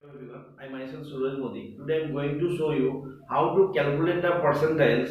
Everyone, I myself Suraj Modi. Today I am going to show you how to calculate the percentiles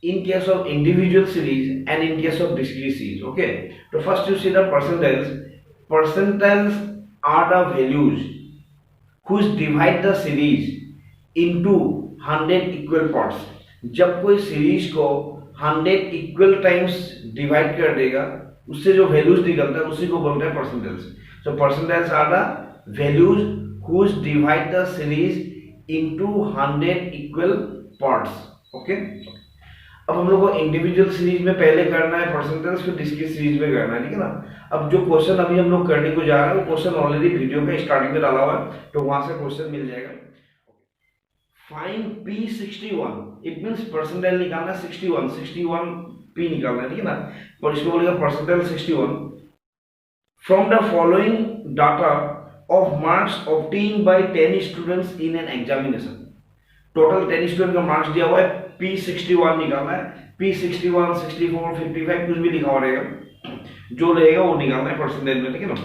in case of individual series and in case of discrete series. Okay. So first you see the percentiles. Percentiles are the values which divide the series into 100 equal parts. जब कोई series को 100 equal times divide कर देगा उससे जो values निकलता है उसी को बोलते हैं percentiles. So percentiles are the values which divide the series into 100 equal parts. Okay. अब हम लोग को इंडिविजुअल सीरीज में पहले करना है परसेंटेज, फिर डिस्क्रीट सीरीज में करना है, ठीक है ना. अब जो क्वेश्चन अभी हम लोग करने को जा रहे हैं वो क्वेश्चन ऑलरेडी वीडियो में स्टार्टिंग में डाला हुआ है, तो वहां से क्वेश्चन मिल जाएगा. Find P61, it means percentile निकालना है 61 P निकालना है, ठीक है ना. और इसको बोलेगा percentile 61 from the following data of marks obtained by 10 students in an examination. Total 10 student का मार्क्स दिया हुआ है, P61 निकालना है. P61, 64, 55 कुछ भी लिखा हुआ रहेगा, जो रहेगा वो निकालना है परसेंटेज में, ठीक है ना.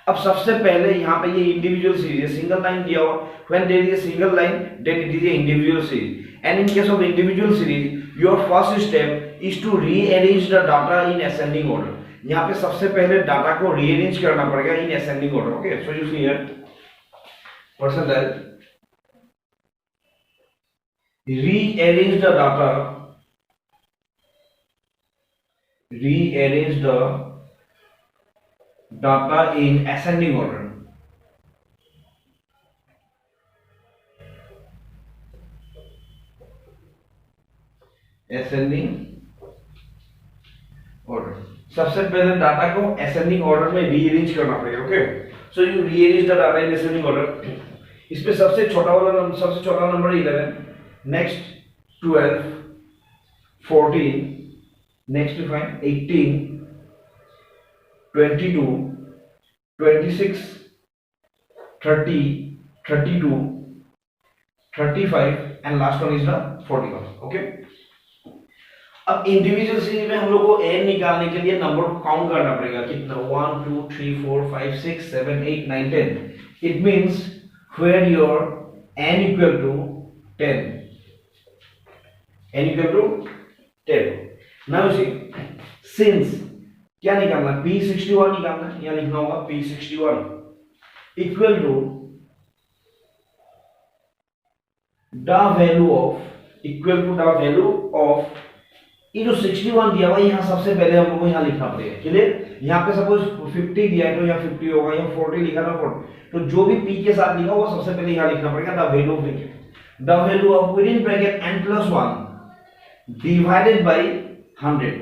अब सबसे पहले यहाँ पे ये इंडिविजुअल सीरीज है, सिंगल लाइन दिया हुआ. When there is a single line then it is a individual series, and in case of individual series your first step is to rearrange the data in ascending order. यहाँ पे सबसे पहले data को rearrange करना पड़ेगा in ascending order. Okay. So you see here percentile rearrange the data in ascending order. ascending order. सबसे पहले data को असेंडिंग ऑर्डर में रीअरेंज करना पड़ेगा. Okay. So you rearrange the data in ascending order. इसमें सबसे छोटा number 11, next 12, 14, next to find 18, 22, 26, 30, 32, 35 and last one is the 41. okay. अब इंडिविजुअल सीरीज में हम लोग को n निकालने के लिए नंबर को काउंट करना पड़ेगा. कितना? 1 2 3 4 5 6 7 8 9 10. It means where your n equal to 10. n equal to 10. Now see, since क्या निकालना है? P61 निकालना है. यहाँ लिखना होगा P61 equal to the value of ये जो 61 दिया हुआ है यहाँ सबसे पहले हम लोग को यहाँ लिखना पड़ेगा. क्लियर? यहाँ पे सपोज 50 दिया है तो यहाँ 50 होगा, यहाँ 40 लिखा था 40, तो जो भी p के साथ लिखा होगा सबसे पहले यहाँ लिखना पड़ेगा the value of with in bracket n plus 1 divided by 100.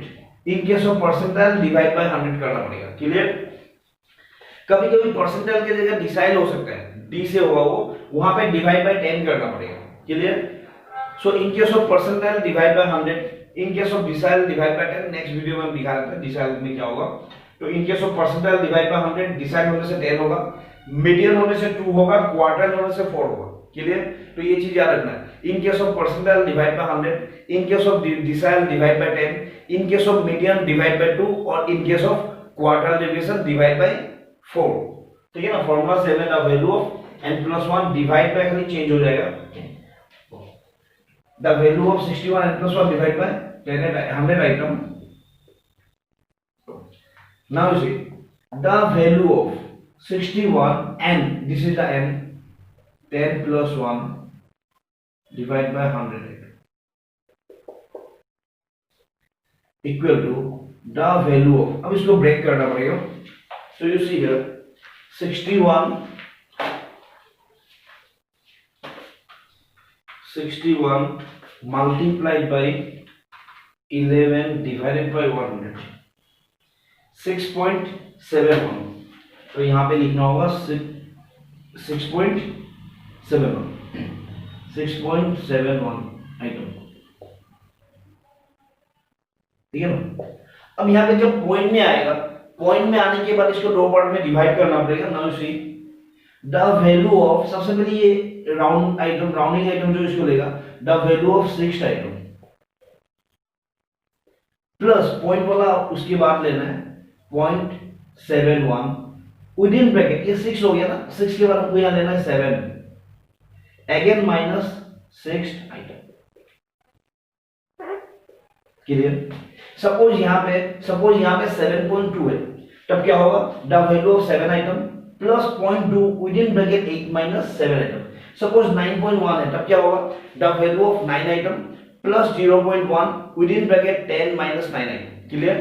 In case of percentile divide by 100 करना पड़ेगा. क्लियर? कभी कभी परसेंटाइल की जगह डिसाइल हो सकता है, d से होगा वो, वहां पे डिवाइड बाय 10 करना पड़ेगा. Clear? So in case of percentile divide by 100, in case of decile divide by 10. Next video में हम दिखा देते हैं डिसाइल में क्या होगा. तो इन case of percentile divide by 100, decile होने से 10 होगा, मीडियन होने से 2 होगा, क्वार्टाइल होने से 4 होगा. क्लियर? तो ये चीज याद रखना है. इन case of percentile divide by 100, in case of decile divide by 10, in case of median divide by 2 और इन case of quartile division divide by 4. तो ये ना फॉर्मूला सेम है. The value of n plus 1 divide bye खाली change हो जाएगा. The value of 61 n plus 1 divide by 100 item. Now you see the value of 61 n, this is the n, 10 plus 1 divided by 100 equal to the value of, अब इसको break करना पड़ेगा. So you see here 61 multiplied by 11 divided by 100, 6.71. तो यहाँ पे लिखना होगा 6.71 item. ठीक है ना? अब यहाँ पे जब पॉइंट में आएगा, पॉइंट में आने के बाद इसको दो पार्ट में डिवाइड करना पड़ेगा. Now see the value of, सबसे पहले ये राउंड आइटम, राउंडिंग आइटम जो इसको लेगा, the value of 6 item plus point वाला उसके बाद लेना है 0.71 विद इन ब्रैकेट, ये 6 हो गया ना, 6 के बाद हमको यहाँ लेना है 7, again minus 6 item. Clear? Suppose यहाँ पे 7.2 है, तब क्या होगा, the value of 7 item plus 0.2 within bracket 8 minus 7 item. Suppose 9.1 है, तब क्या होगा, the value of 9 item plus 0.1 within bracket 10 minus 9 item. Clear?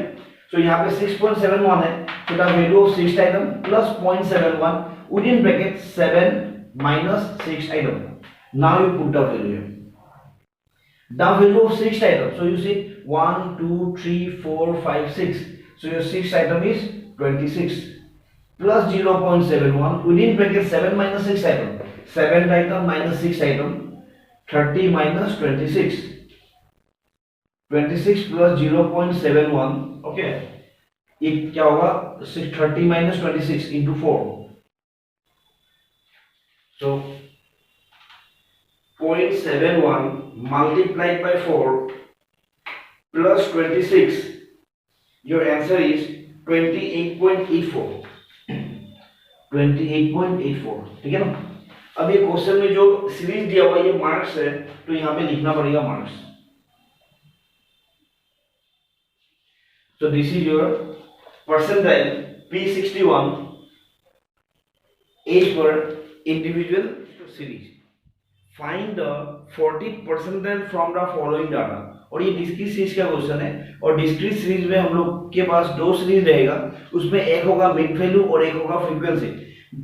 So यहाँ पे 6.71 है, तो the value of 6 item plus 0.71 within bracket 7 minus 6 item. Now you put the value here. The value of 6 item. So you see 1, 2, 3, 4, 5, 6. So your 6 item is 26 plus 0.71 within bracket 7 minus 6 item. 7 item minus 6 item. 30 minus 26. 26 plus 0.71. Okay. ये क्या होगा? 30 minus 26 into 4. So 0.71 multiplied by 4 plus 26, your answer is 28.84. 28.84, ठीक है ना? अब ये question में जो सीरीज दिया हुआ ये मार्क्स है, तो यहाँ पे लिखना पड़ेगा marks. So this is your percentile P61 as per individual series. Find the 40 percentile from the following data. और ये डिस्क्रीट सीरीज का क्वेश्चन है, और डिस्क्रीट सीरीज में हम लोग के पास दो सीरीज रहेगा, उसमें एक होगा मिड वैल्यू और एक होगा फ्रीक्वेंसी।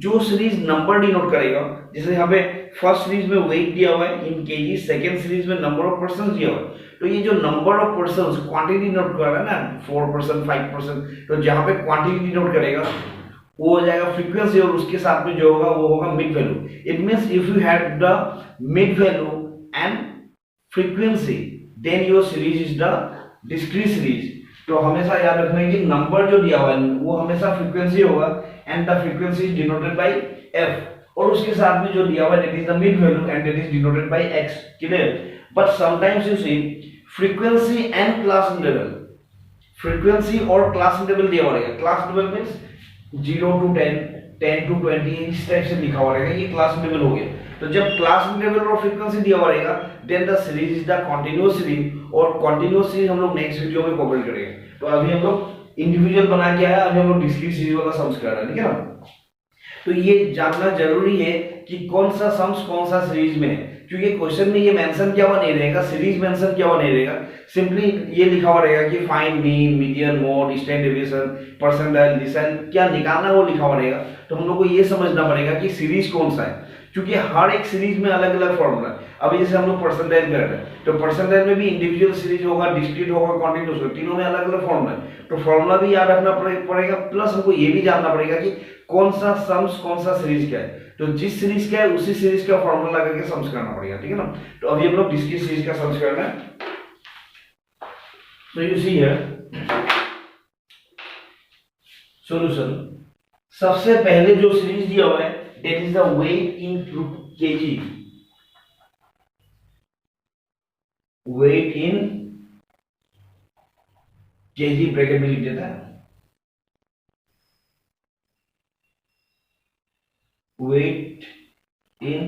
जो सीरीज नंबर डिनोट करेगा, जैसे यहाँ पे फर्स्ट सीरीज में वेट दिया हुआ है इन केजी, सेकंड सीरीज में नंबर ऑफ पर्सन दिया हुआ है, तो ये जो number of person quantity denote कर रहा है ना, 4%, 5%, तो जहाँ पे क्वांटिटी डिनोट करेगा वो हो जाएगा फ्रीक्वेंसी, और उसके साथ में जो होगा वो होगा mid value. It means if you have the mid value and frequency, then your series is the discrete series. तो हमेशा याद रखना है कि नंबर जो दिया हुआ है वो हमेशा फ्रीक्वेंसी होगा, and the frequency is denoted by f, और उसके साथ में जो दिया हुआ है that is the mid value and that is denoted by x। Clear? But sometimes you see frequency and class interval, frequency और क्लास इंटरवल दिया हुआ है। Class interval means 0 to 10, 10 to 20, इस टाइप से लिखा हुआ रहेगा, ये क्लास इंटरवल हो गया। तो जब क्लास इंटरवल और फ्रीक्वेंसी दिया हुआ रहेगा, then the series is the continuous series, और कंटीन्यूअस सीरीज हम लोग नेक्स्ट वीडियो में कवर करेंगे। तो अभी हम लोग इंडिविजुअल बना के आया, अभी हम लोग डिस्क्रीट सीरीज वाला सम्स कर रहे हैं, ठीक है ना? तो ये जानना जरूरी है कि कौन सा सम्स कौन सा सीरीज में है, क्योंकि क्वेश्चन में ये मेंशन किया हुआ नहीं रहेगा, सीरीज मेंशन किया हुआ नहीं रहेगा, सिंपली ये लिखा हुआ रहेगा कि find mean, median, mode, standard deviation, percentile, decile, क्या निकालना वो लिखा हुआ रहेगा। तो हम लोग को ये समझना पड़ेगा कि सीरीज कौन सा है, क्योंकि हर एक सीरीज में अलग अलग फॉर्मूला है। अभी जैसे हम लोग परसेंटाइल कर रहे हैं, तो परसेंटाइल में भी इंडिविजुअल सीरीज होगा, डिस्क्रीट होगा, कॉन्टिन्यूअस होगा, तीनों में अलग अलग फॉर्मूला है। तो फॉर्मूला भी याद रखना पड़ेगा, प्लस हमको ये भी जानना पड़ेगा कि कौन सा सम्स कौन सा सीरीज का है। तो जिस सीरीज का है उसी सीरीज का फॉर्मूला लगा के सम्स करना पड़ेगा, ठीक है ना? तो अभी हम लोग डिस्क्रीट सीरीज का सम्स करना है। So you see here solution, सबसे पहले जो सीरीज दिया हुआ है that is the weight in kg, weight in kg bracket में लिख देता है, weight in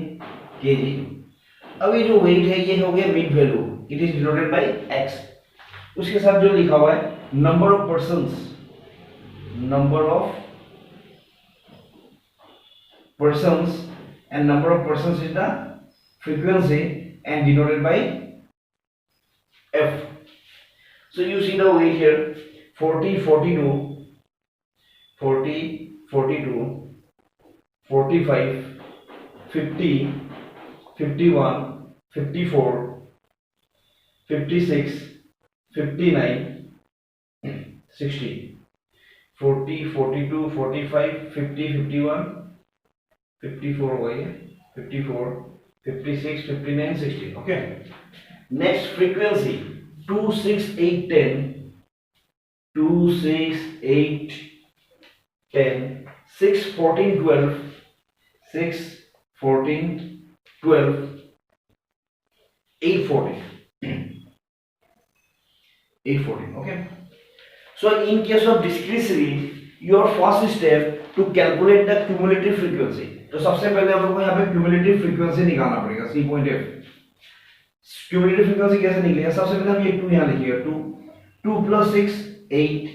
kg। अब ये जो weight है ये हो गया mid value, it is denoted by x। उसके साथ जो लिखा हुआ है number of persons, number of persons, and number of persons is the frequency and denoted by f. So you see the weight here 40, 42, 40, 42, 45, 50, 51, 54, 56, 59, 60, 40, 42, 45, 50, 51, 54 हो गई है, 54, 56, 59, 60। Okay, next frequency 2, 6, 8, 10, 2, 6, 8, 10, 6, 14, 12, 6, 14, 12, 8, 14, 8, 14। Okay, so in case of discrete series, your first step to calculate the cumulative frequency. तो सबसे पहले हम लोग को यहाँ पे क्यूमुलेटिव फ्रीक्वेंसी निकालना पड़ेगा, c point f. Cumulative frequency कैसे निकलेगा? सबसे पहले हम ये 2 यहाँ लिखिएगा, 2 प्लस 6 8,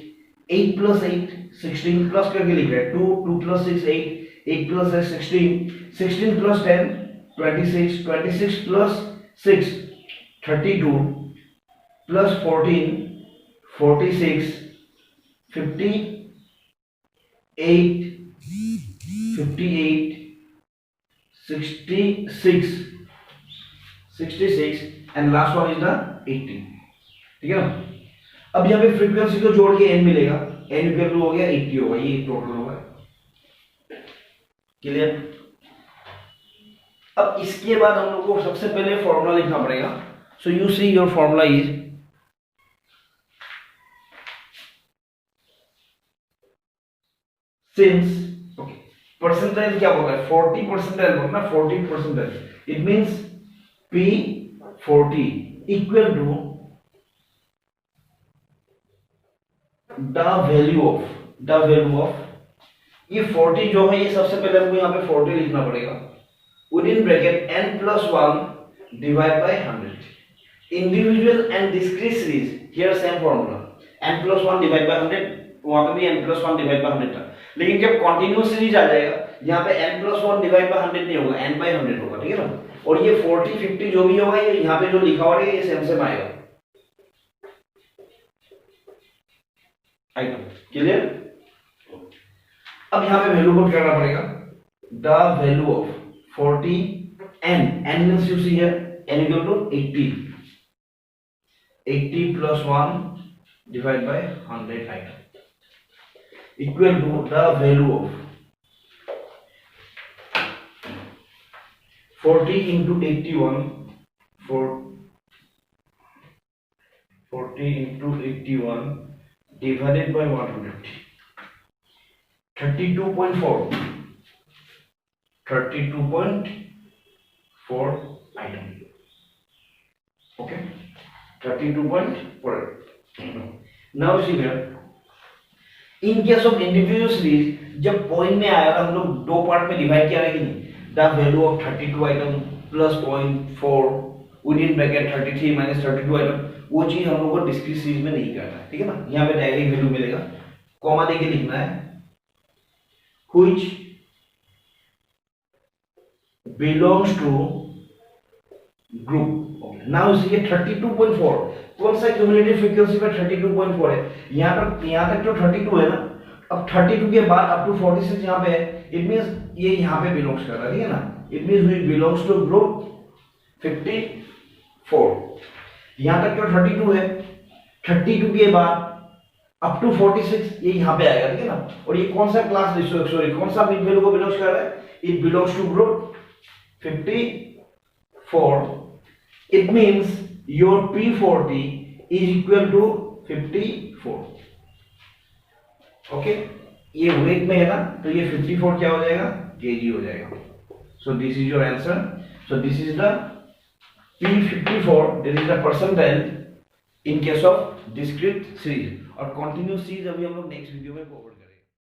8 प्लस 8 16 प्लस करके लिख रहे हैं, 2 plus 6 8, 8 plus 6 16, 16 plus 10 26, 26 plus 6 32 plus 14 46 58 58 66 66 and last one is the 80। ठीक है ना? अब यहाँ पे फ्रीक्वेंसी को जोड़ के n मिलेगा, n इक्वल टू हो गया 80 होगा, ये टोटल होगा। क्लियर? अब इसके बाद हम लोग को सबसे पहले फॉर्मूला लिखना पड़ेगा। So you see your formula is since percentile क्या बोला है? 40 परसेंटाइल बोलना, 40 percentile. It means P40 equal to the value of ये 40 जो है, ये सबसे पहले हमको यहाँ पे 40 लिखना पड़ेगा within bracket n plus 1 divide by 100। Individual and discrete series, here same formula, n plus 1 divide by 100, वहां पे भी n प्लस 1 डिवाइड बाय 100 था। लेकिन जब कंटीन्यूअस सीरीज आ जाएगा, यहाँ पे n प्लस 1 डिवाइड बाय 100 नहीं होगा, n बाय 100 होगा। ठीक है ना? और ये 40 50 जो भी होगा, ये यहाँ पे जो लिखा हुआ है ये सेम सेम आएगा। Item clear? अब यहाँ पे वैल्यू पुट करना पड़ेगा, the value of 40 n means you see here n equal to 80 plus 1 divide by 100 item equal to the value of 40 into 81 40 into 81 divided by 100 32.4 item. Okay, 32.4. Now see here, in case of individual series जब point में आया था, हम लोग दो part में divide किया है कि नहीं? The value of 32 item plus 0.4 within bracket 33 minus 32 item, वो चीज हम लोग को डिस्क्रीट सीरीज में नहीं करना है। ठीक है ना? यहाँ पे डायरेक्ट वैल्यू मिलेगा, कॉमा देके लिखना है which belongs to group. Now ये 32.4 कौन सा क्यूमुलेटिव फ्रीक्वेंसी पे 32.4 है? यहाँ तक जो 32 है ना, अब 32 के बाद अप टू 46 यहाँ पे है, इट मींस ये यहाँ पे बिलोंग्स कर रहा है। ठीक है ना? It means we belongs to group 54। यहाँ तक जो 32 है, 32 के बाद अप टू 46 ये यहाँ पे आएगा। ठीक है ना? और ये कौन सा क्लास, सॉरी कौन सा वैल्यू को बिलोंग्स कर रहा है? It belongs to group 54। It means your P40 is equal to 54. Okay? ये वेट में है ना, तो ये 54 क्या हो जाएगा? kg हो जाएगा। So this is your answer. So this is the P54. This is the percentile in case of discrete series। और continuous series अभी हम लोग नेक्स्ट वीडियो में cover